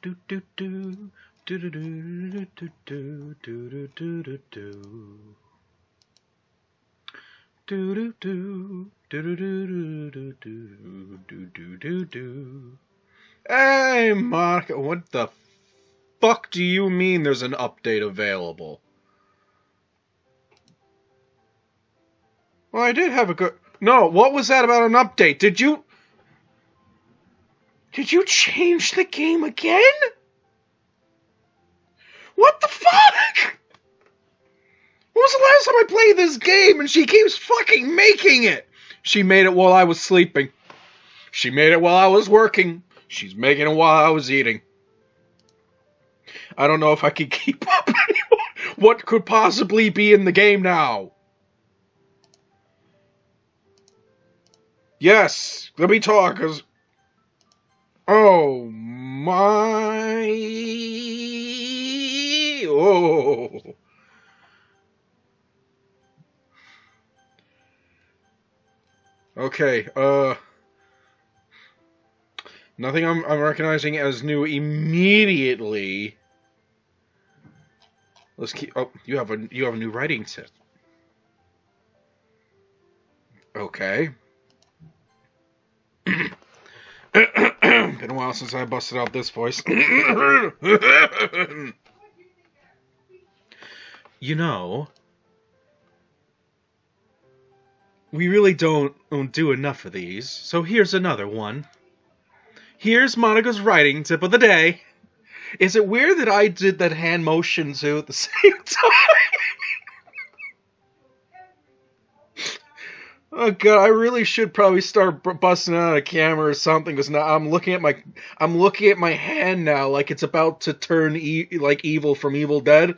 Do do do do do do do do do do do do. Do do do do do do do do do do do do. Hey, Monica, what the fuck do you mean there's an update available? Well, I did have a good... No, what was that about an update? Did you change the game again? What the fuck? When was the last time I played this game and she keeps fucking making it? She made it while I was sleeping. She made it while I was working. She's making it while I was eating. I don't know if I can keep up anymore. What could possibly be in the game now? Yes, let me talk, cause... Oh my... Oh... Okay, nothing I'm recognizing as new immediately. Let's keep... Oh, you have a new writing tip. Okay. Been a while since I busted out this voice. You know, we really don't do enough of these, so here's another one. Here's Monica's writing tip of the day. Is it weird that I did that hand motion too at the same time? Oh god, I really should probably start busting out a camera or something, because now I'm looking at my hand now like it's about to turn like evil from Evil Dead.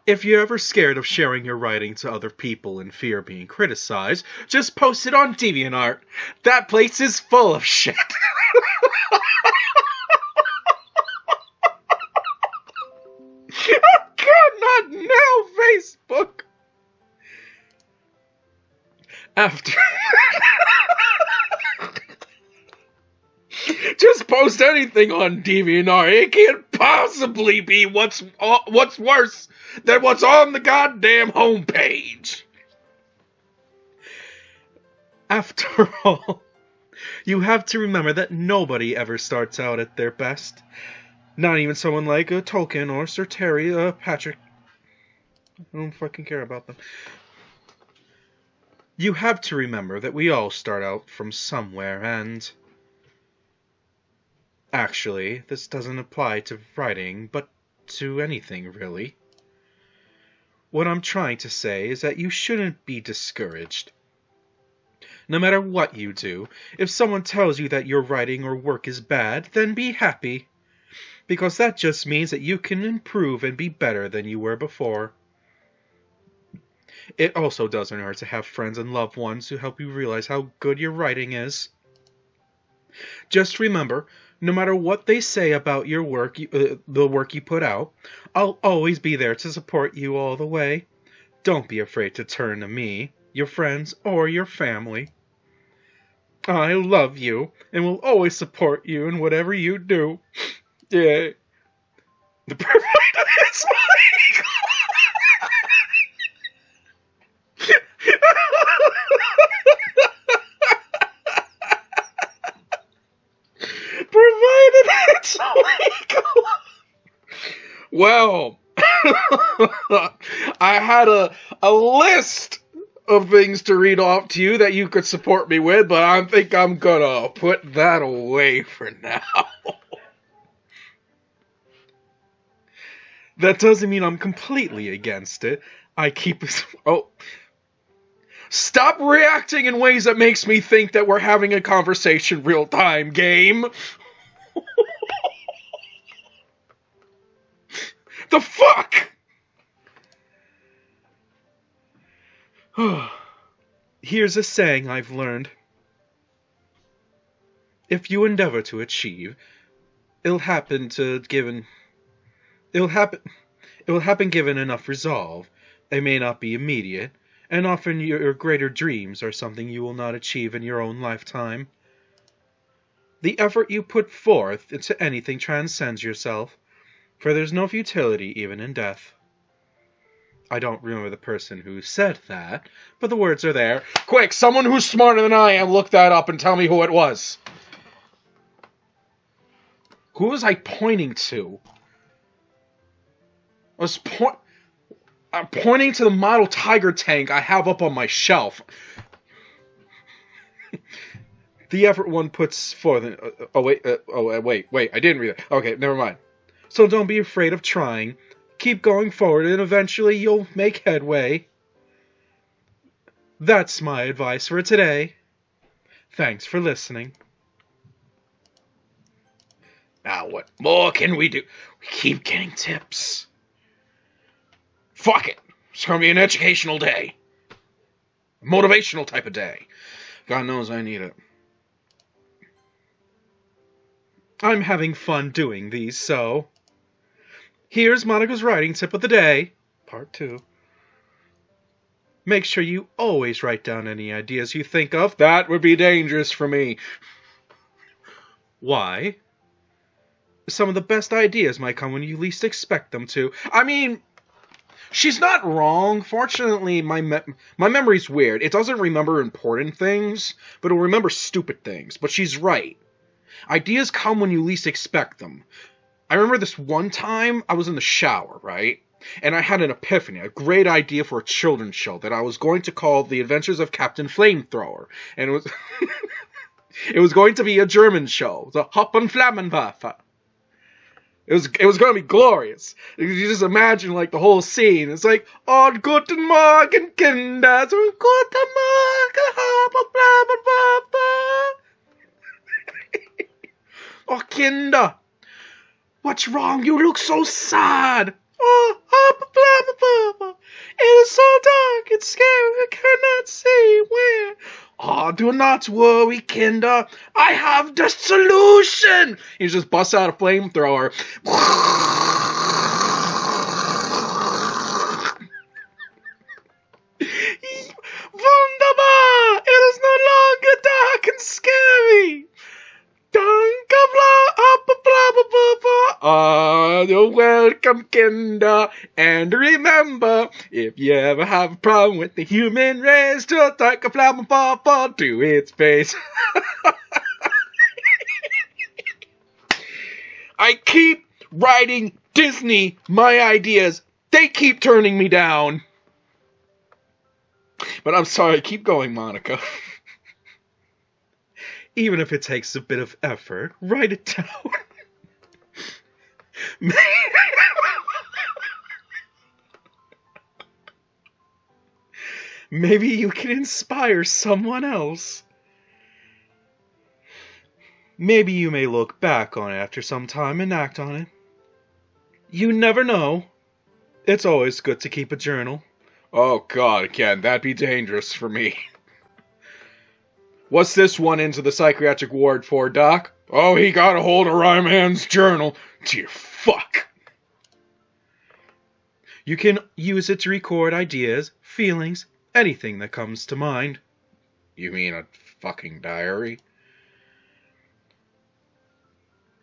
If you're ever scared of sharing your writing to other people in fear of being criticized, just post it on DeviantArt. That place is full of shit. Oh god, not now, Facebook! After... Just post anything on DeviantArt. It can't possibly be what's worse than what's on the goddamn homepage. After all, you have to remember that nobody ever starts out at their best. Not even someone like Tolkien or Sir Terry Patrick. I don't fucking care about them. You have to remember that we all start out from somewhere, and... Actually, this doesn't apply to writing, but to anything, really. What I'm trying to say is that you shouldn't be discouraged. No matter what you do, if someone tells you that your writing or work is bad, then be happy. Because that just means that you can improve and be better than you were before. It also doesn't hurt to have friends and loved ones who help you realize how good your writing is. Just remember, no matter what they say about your work, the work you put out, I'll always be there to support you all the way. Don't be afraid to turn to me, your friends, or your family. I love you, and will always support you in whatever you do. Yeah. The provider is Monika! Provided it's legal. Well, I had a list of things to read off to you that you could support me with, but I think I'm gonna put that away for now. That doesn't mean I'm completely against it. I keep... Oh. Stop reacting in ways that makes me think that we're having a conversation real time, game. The fuck? Here's a saying I've learned. If you endeavor to achieve, it will happen given enough resolve. It may not be immediate, and often your greater dreams are something you will not achieve in your own lifetime. The effort you put forth into anything transcends yourself, for there's no futility even in death. I don't remember the person who said that, but the words are there. Quick, someone who's smarter than I am, look that up and tell me who it was. Who was I pointing to? I'm pointing to the model Tiger tank I have up on my shelf. The effort one puts forth. Wait, I didn't read it. Okay, never mind. So don't be afraid of trying. Keep going forward, and eventually you'll make headway. That's my advice for today. Thanks for listening. Now, what more can we do? We keep getting tips. Fuck it. It's gonna be an educational day. A motivational type of day. God knows I need it. I'm having fun doing these, so... Here's Monika's writing tip of the day. Part 2. Make sure you always write down any ideas you think of. That would be dangerous for me. Why? Some of the best ideas might come when you least expect them to. I mean, she's not wrong. Fortunately, my memory's weird. It doesn't remember important things, but it'll remember stupid things. But she's right. Ideas come when you least expect them. I remember this one time I was in the shower, right? And I had an epiphany, a great idea for a children's show that I was going to call The Adventures of Captain Flamethrower. And it was it was going to be a German show. The Hoppen Flammenwerfer. It was going to be glorious. You just imagine like the whole scene. It's like, oh, guten Morgen, Kinder. So, guten Morgen, Hoppen Flammenwerfer. Oh, Kinder. What's wrong? You look so sad. Oh, Hoppen Flammenwerfer. It is so dark and scary. I cannot see where. Oh, do not worry, Kinder. I have the solution. He just busts out a flamethrower. Wunderbar! It is no longer dark and scary. You're welcome, Kinder. And remember, if you ever have a problem with the human race, just take a flammenwerfer to its face. I keep writing Disney my ideas. They keep turning me down. But I'm sorry, keep going, Monika. Even if it takes a bit of effort, write it down. Maybe you can inspire someone else. Maybe you may look back on it after some time and act on it. You never know. It's always good to keep a journal. Oh God, Ken, that'd be dangerous for me. What's this one into the psychiatric ward for, Doc? Oh, he got a hold of Ryman's journal. Dear fuck. You can use it to record ideas, feelings, anything that comes to mind. You mean a fucking diary?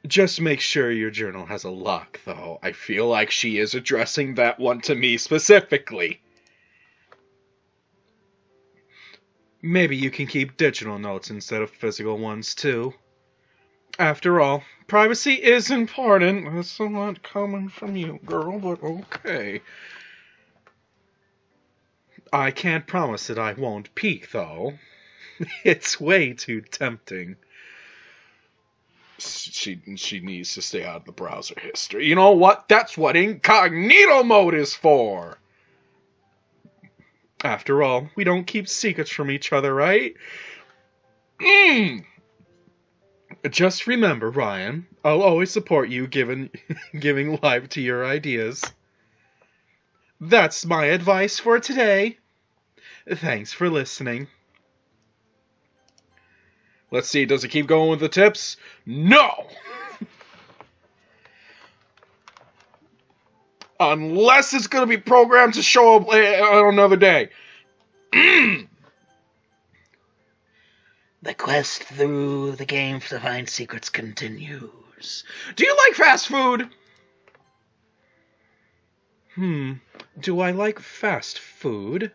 Just make sure your journal has a lock, though. I feel like she is addressing that one to me specifically. Maybe you can keep digital notes instead of physical ones, too. After all, privacy is important. That's a lot coming from you, girl, but okay. I can't promise that I won't peek, though. It's way too tempting. She needs to stay out of the browser history. You know what? That's what incognito mode is for. After all, we don't keep secrets from each other, right? Just remember, Ryan, I'll always support you giving life to your ideas. That's my advice for today. Thanks for listening. Let's see, does it keep going with the tips? No! Unless it's going to be programmed to show up on another day. The quest through the game to find secrets continues. Do you like fast food? Do I like fast food?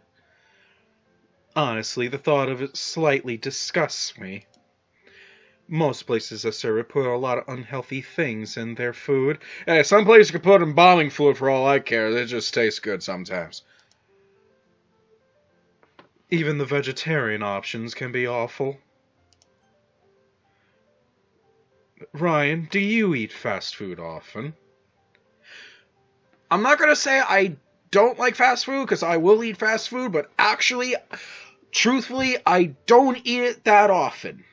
Honestly, the thought of it slightly disgusts me. Most places that serve it put a lot of unhealthy things in their food. Hey, some places can put embalming fluid for all I care. It just tastes good sometimes. Even the vegetarian options can be awful. Ryan, do you eat fast food often? I'm not going to say I don't like fast food, because I will eat fast food, but actually, truthfully, I don't eat it that often.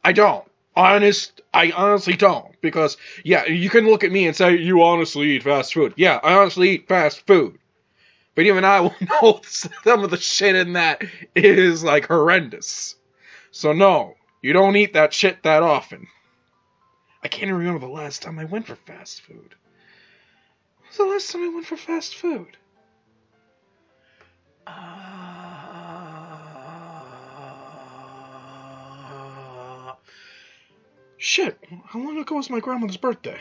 I don't. I honestly don't. Because, yeah, you can look at me and say, you honestly eat fast food. Yeah, I honestly eat fast food. But even I will know some of the shit in that is, like, horrendous. So no, you don't eat that shit that often. I can't even remember the last time I went for fast food. When was the last time I went for fast food? Shit, how long ago was my grandmother's birthday?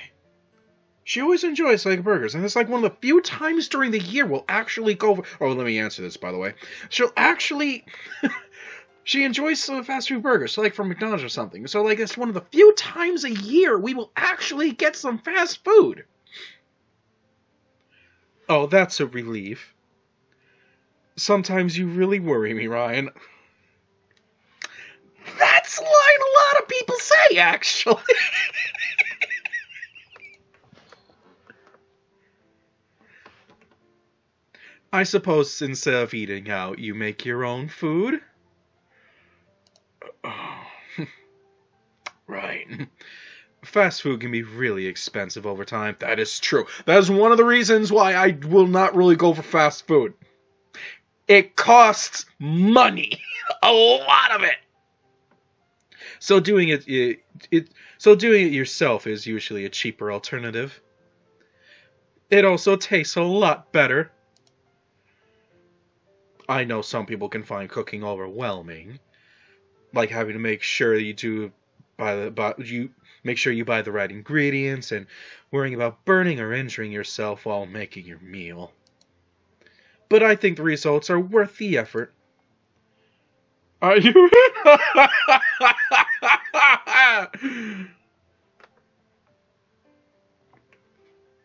She always enjoys like burgers, and it's like one of the few times during the year we'll actually go for... Oh, let me answer this, by the way. She'll actually... She enjoys some fast food burgers, so like from McDonald's or something. So like it's one of the few times a year we will actually get some fast food. Oh, that's a relief. Sometimes you really worry me, Ryan. That's a line a lot of people say, actually. I suppose instead of eating out, you make your own food? Oh, right. Fast food can be really expensive over time. That is true. That is one of the reasons why I will not really go for fast food. It costs money. A lot of it. So doing it yourself is usually a cheaper alternative. It also tastes a lot better. I know some people can find cooking overwhelming, like having to make sure you make sure you buy the right ingredients and worrying about burning or injuring yourself while making your meal. But I think the results are worth the effort. Are you?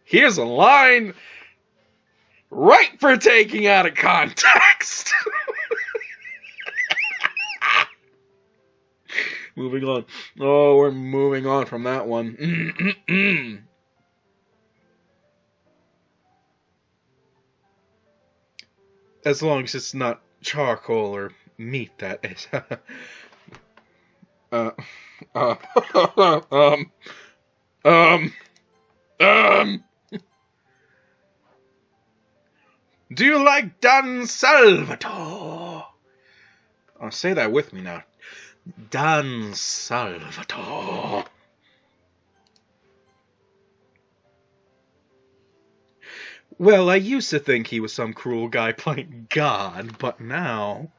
Here's a line right for taking out of context. Moving on. Oh, we're moving on from that one. As long as it's not charcoal or meat, that is. Do you like Don Salvatore? Oh, say that with me now. Don Salvatore. Well, I used to think he was some cruel guy playing God, but now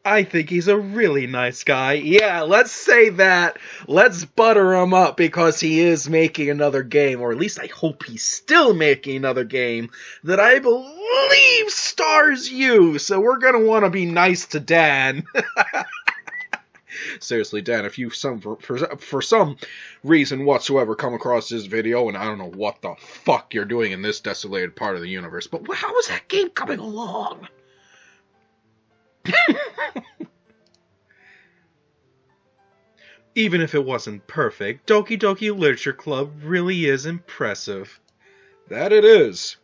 I think he's a really nice guy. Yeah, let's say that. Let's butter him up because he is making another game, or at least I hope he's still making another game that I believe stars you. So we're going to want to be nice to Dan. Seriously, Dan, if you for some reason whatsoever come across this video, and I don't know what the fuck you're doing in this desolated part of the universe, but how is that game coming along? Even if it wasn't perfect, Doki Doki Literature Club really is impressive. That it is.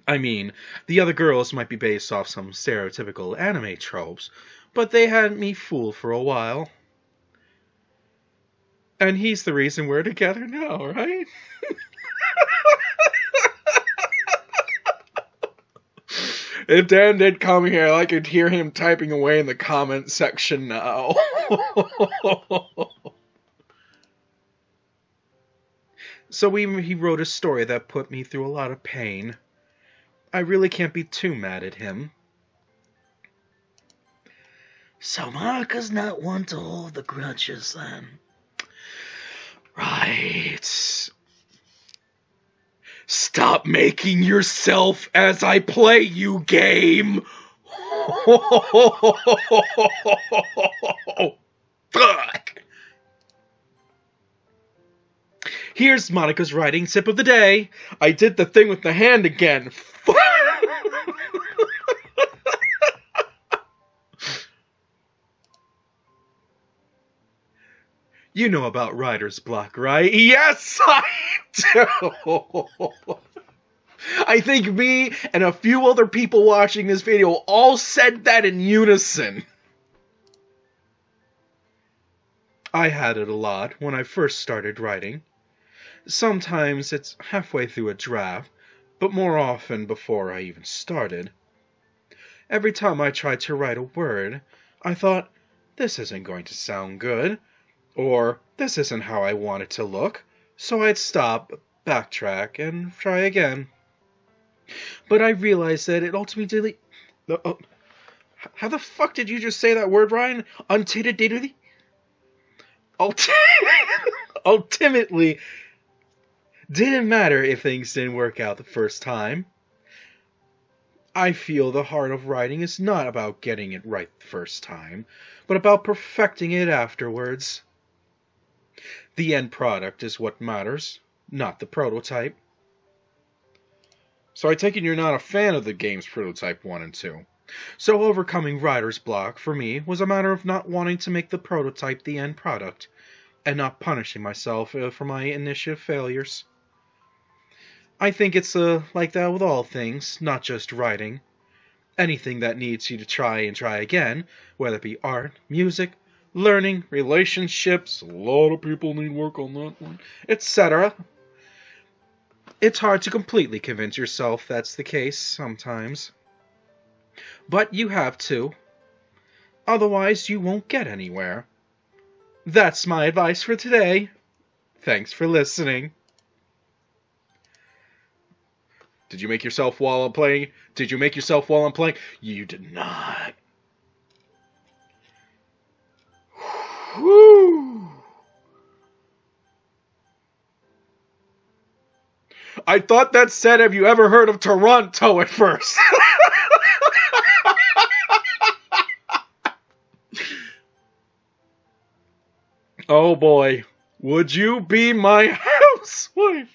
I mean, the other girls might be based off some stereotypical anime tropes, but they had me fooled for a while. And he's the reason we're together now, right? If Dan did come here, I could hear him typing away in the comment section now. So he wrote a story that put me through a lot of pain. I really can't be too mad at him. So Monika's not one to hold the grudges, then. Right. Stop making yourself as I play you, game! Fuck! Here's Monika's writing tip of the day. I did the thing with the hand again. You know about writer's block, right? Yes, I do! I think me and a few other people watching this video all said that in unison. I had it a lot when I first started writing. Sometimes it's halfway through a draft, but more often before I even started. Every time I tried to write a word, I thought, this isn't going to sound good, or this isn't how I want it to look, so I'd stop, backtrack, and try again. But I realized that it ultimately... how the fuck did you just say that word, Ryan? Ultimately, didn't matter if things didn't work out the first time. I feel the heart of writing is not about getting it right the first time, but about perfecting it afterwards. The end product is what matters, not the prototype. So I take it you're not a fan of the game's Prototype 1 and 2. So overcoming writer's block, for me, was a matter of not wanting to make the prototype the end product, and not punishing myself for my initial failures. I think it's like that with all things, not just writing. Anything that needs you to try and try again, whether it be art, music, learning, relationships, a lot of people need work on that one, etc. It's hard to completely convince yourself that's the case sometimes. But you have to. Otherwise, you won't get anywhere. That's my advice for today. Thanks for listening. Did you make yourself while I'm playing? Did you make yourself while I'm playing? You did not. Whew. I thought that said, have you ever heard of Toronto at first? Oh boy. Would you be my housewife?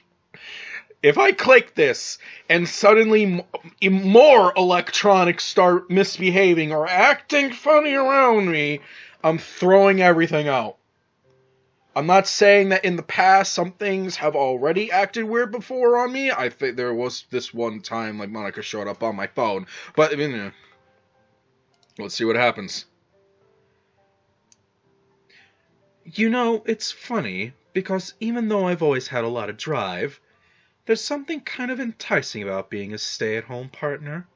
If I click this and suddenly more electronics start misbehaving or acting funny around me, I'm throwing everything out. I'm not saying that in the past some things have already acted weird before on me. I think there was this one time like Monika showed up on my phone. But, let's see what happens. You know, it's funny, because even though I've always had a lot of drive, there's something kind of enticing about being a stay-at-home partner.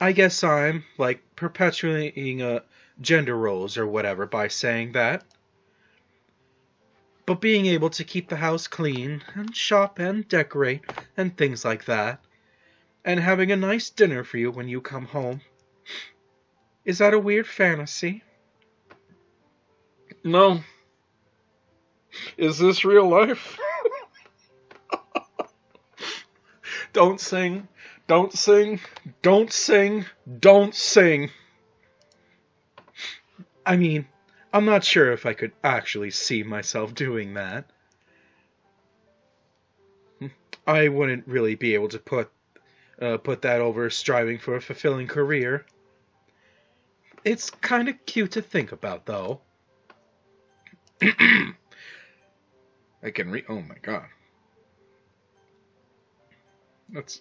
I guess I'm, like, perpetuating gender roles or whatever by saying that. But being able to keep the house clean, and shop and decorate, and things like that, and having a nice dinner for you when you come home, is that a weird fantasy? No. Is this real life? Don't sing. Don't sing. Don't sing. Don't sing. I mean, I'm not sure if I could actually see myself doing that. I wouldn't really be able to put that over striving for a fulfilling career. It's kind of cute to think about, though. I can read. Oh my god. Let's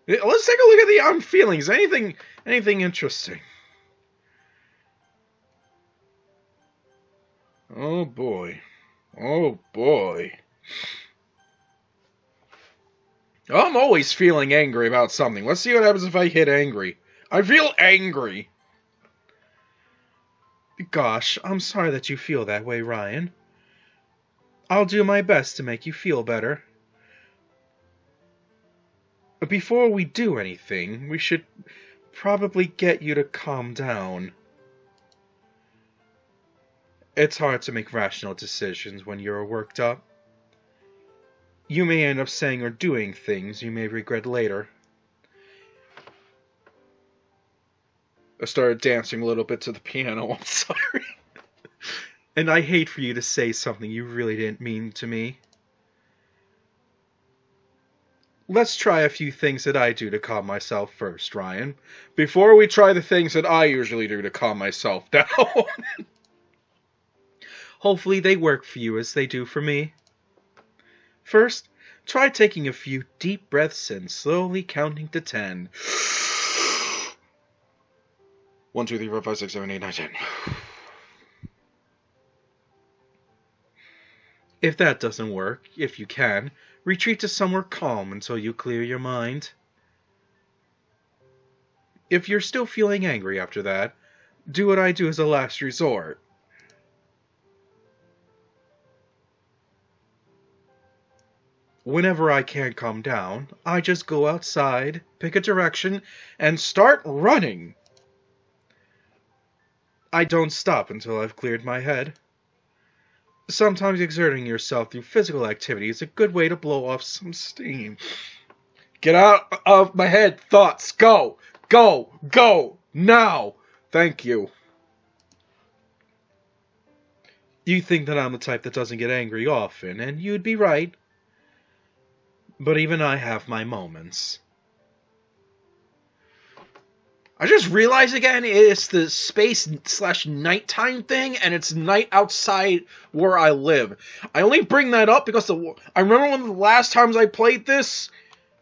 take a look at the feelings. Anything interesting? Oh boy. Oh boy. I'm always feeling angry about something. Let's see what happens if I hit angry. I feel angry. Gosh, I'm sorry that you feel that way, Ryan. I'll do my best to make you feel better. Before we do anything, we should probably get you to calm down. It's hard to make rational decisions when you're worked up. You may end up saying or doing things you may regret later. I started dancing a little bit to the piano, I'm sorry. And I hate for you to say something you really didn't mean to me. Let's try a few things that I do to calm myself first, Ryan, before we try the things that I usually do to calm myself down. Hopefully they work for you as they do for me. First, try taking a few deep breaths in, slowly counting to 10. 1, 2, 3, 4, 5, 6, 7, 8, 9, 10. If that doesn't work, if you can, retreat to somewhere calm until you clear your mind. If you're still feeling angry after that, do what I do as a last resort. Whenever I can't calm down, I just go outside, pick a direction, and start running. I don't stop until I've cleared my head. Sometimes exerting yourself through physical activity is a good way to blow off some steam. Get out of my head, thoughts. Go, go, go, now. Thank you. You think that I'm the type that doesn't get angry often, and you'd be right. But even I have my moments. I just realized again it's the space/nighttime thing, and it's night outside where I live. I only bring that up because I remember one of the last times I played this,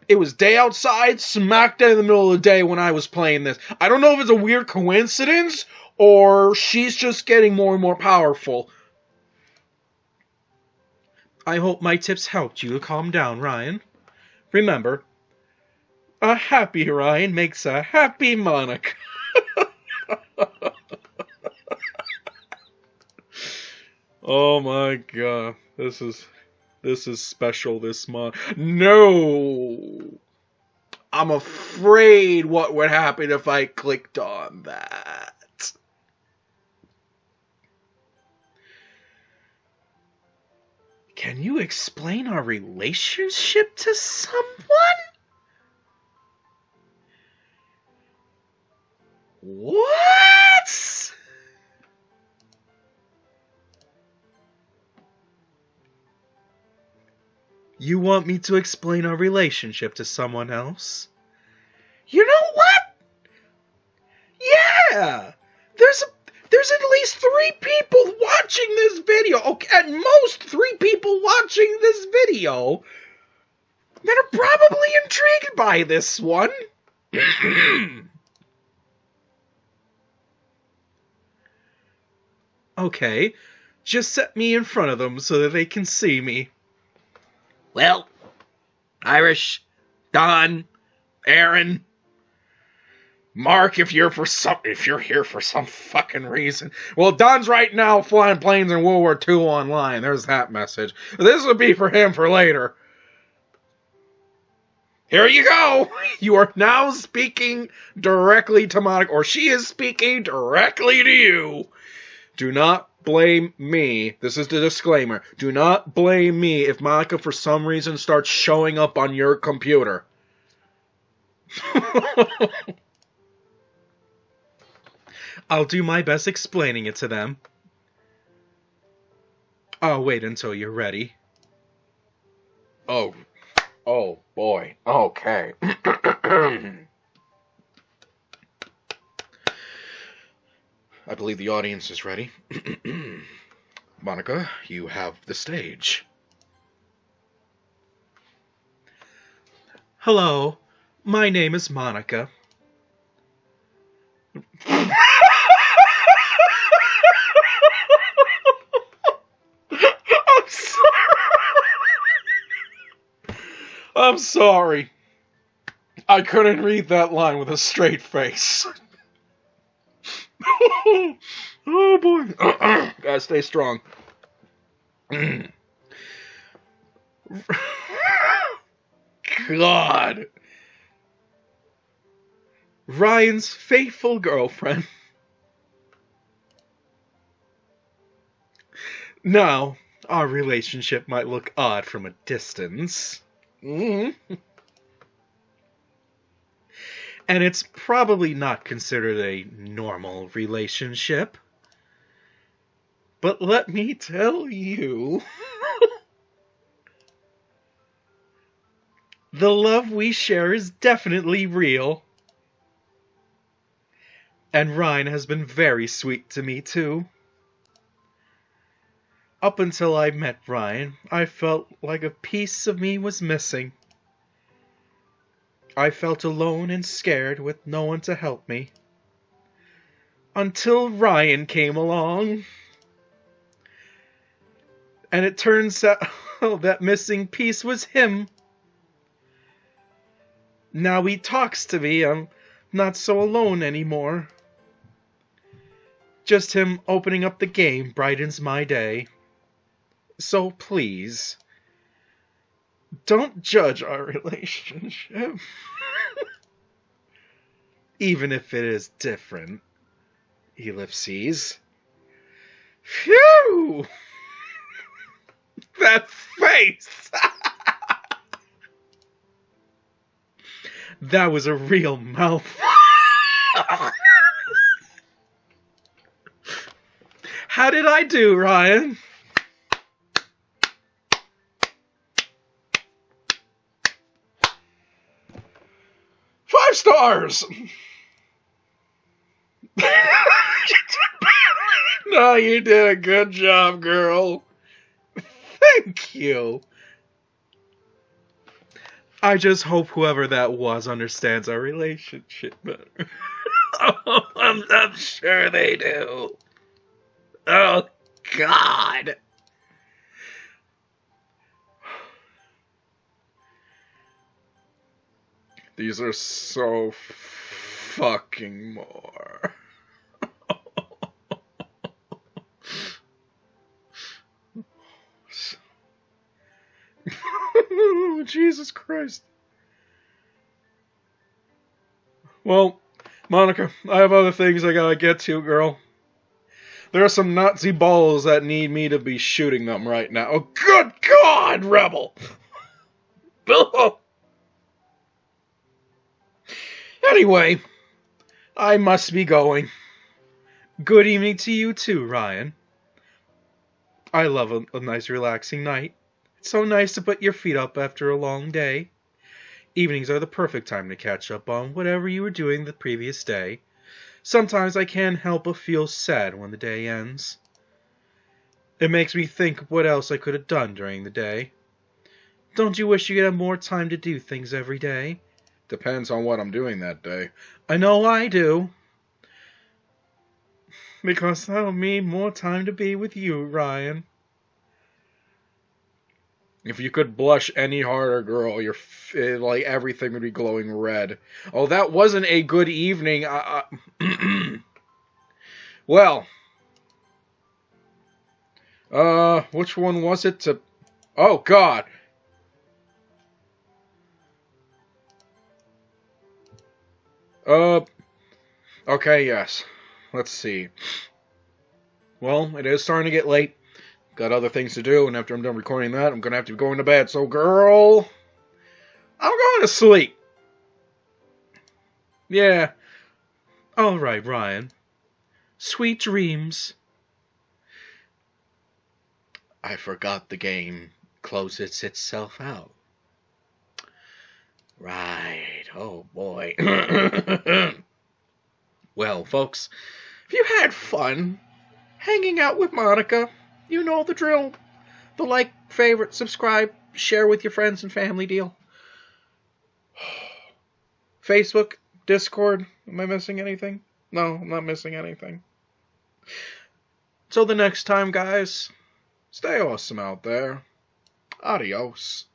it was day outside, smack dead in the middle of the day when I was playing this. I don't know if it's a weird coincidence, or she's just getting more and more powerful. I hope my tips helped you to calm down, Ryan. Remember, a happy Ryan makes a happy Monika. Oh my god. This is special this month. No! I'm afraid what would happen if I clicked on that. Can you explain our relationship to someone? What? You want me to explain our relationship to someone else? You know what? Yeah! There's at least 3 people watching this video. Okay, at most 3 people watching this video that are probably intrigued by this one. Okay, just set me in front of them so that they can see me. Well, Irish, Don, Aaron, Mark, if you're here for some fucking reason. Well, Don's right now flying planes in World War II online. There's that message. This will be for him for later. Here you go. You are now speaking directly to Monika, or she is speaking directly to you. Do not blame me. This is the disclaimer. Do not blame me if Monika for some reason starts showing up on your computer. I'll do my best explaining it to them. I'll wait until you're ready. Oh boy. Okay. I believe the audience is ready. Monika, you have the stage. Hello, my name is Monika. I'm sorry. I couldn't read that line with a straight face. Oh boy. Gotta stay strong. God. Ryan's faithful girlfriend. Now, our relationship might look odd from a distance. And it's probably not considered a normal relationship. But let me tell you, the love we share is definitely real. And Ryan has been very sweet to me, too. Up until I met Ryan, I felt like a piece of me was missing. I felt alone and scared with no one to help me. Until Ryan came along. And it turns out that missing piece was him. Now he talks to me. I'm not so alone anymore. Just him opening up the game brightens my day. So please, don't judge our relationship. Even if it is different. Ellipses. Phew! That face! That was a real mouthful. How did I do, Ryan? Five stars! No, you did a good job, girl. Thank you. I just hope whoever that was understands our relationship better. Oh, I'm sure they do. Oh, God. These are so fucking more. Jesus Christ. Well, Monica, I have other things I gotta get to, girl. There are some Nazi balls that need me to be shooting them right now. Oh, good God, Rebel! Anyway, I must be going. Good evening to you too, Ryan. I love a nice relaxing night. It's so nice to put your feet up after a long day. Evenings are the perfect time to catch up on whatever you were doing the previous day. Sometimes I can't help but feel sad when the day ends. It makes me think what else I could have done during the day. Don't you wish you could have more time to do things every day? Depends on what I'm doing that day. I know I do. Because that'll mean more time to be with you, Ryan. If you could blush any harder, girl, like everything would be glowing red. Oh, that wasn't a good evening. Well, which one was it to... Oh, God. Okay, yes. Let's see. Well, it is starting to get late. Got other things to do, and after I'm done recording that, I'm going to have to be going to bed. So, girl, I'm going to sleep. Yeah. All right, Ryan. Sweet dreams. I forgot the game closes itself out. Right. Oh, boy. Well, folks, if you had fun hanging out with Monika, you know the drill. The like, favorite, subscribe, share with your friends and family deal. Facebook, Discord. Am I missing anything? No, I'm not missing anything. Till the next time, guys, stay awesome out there. Adios.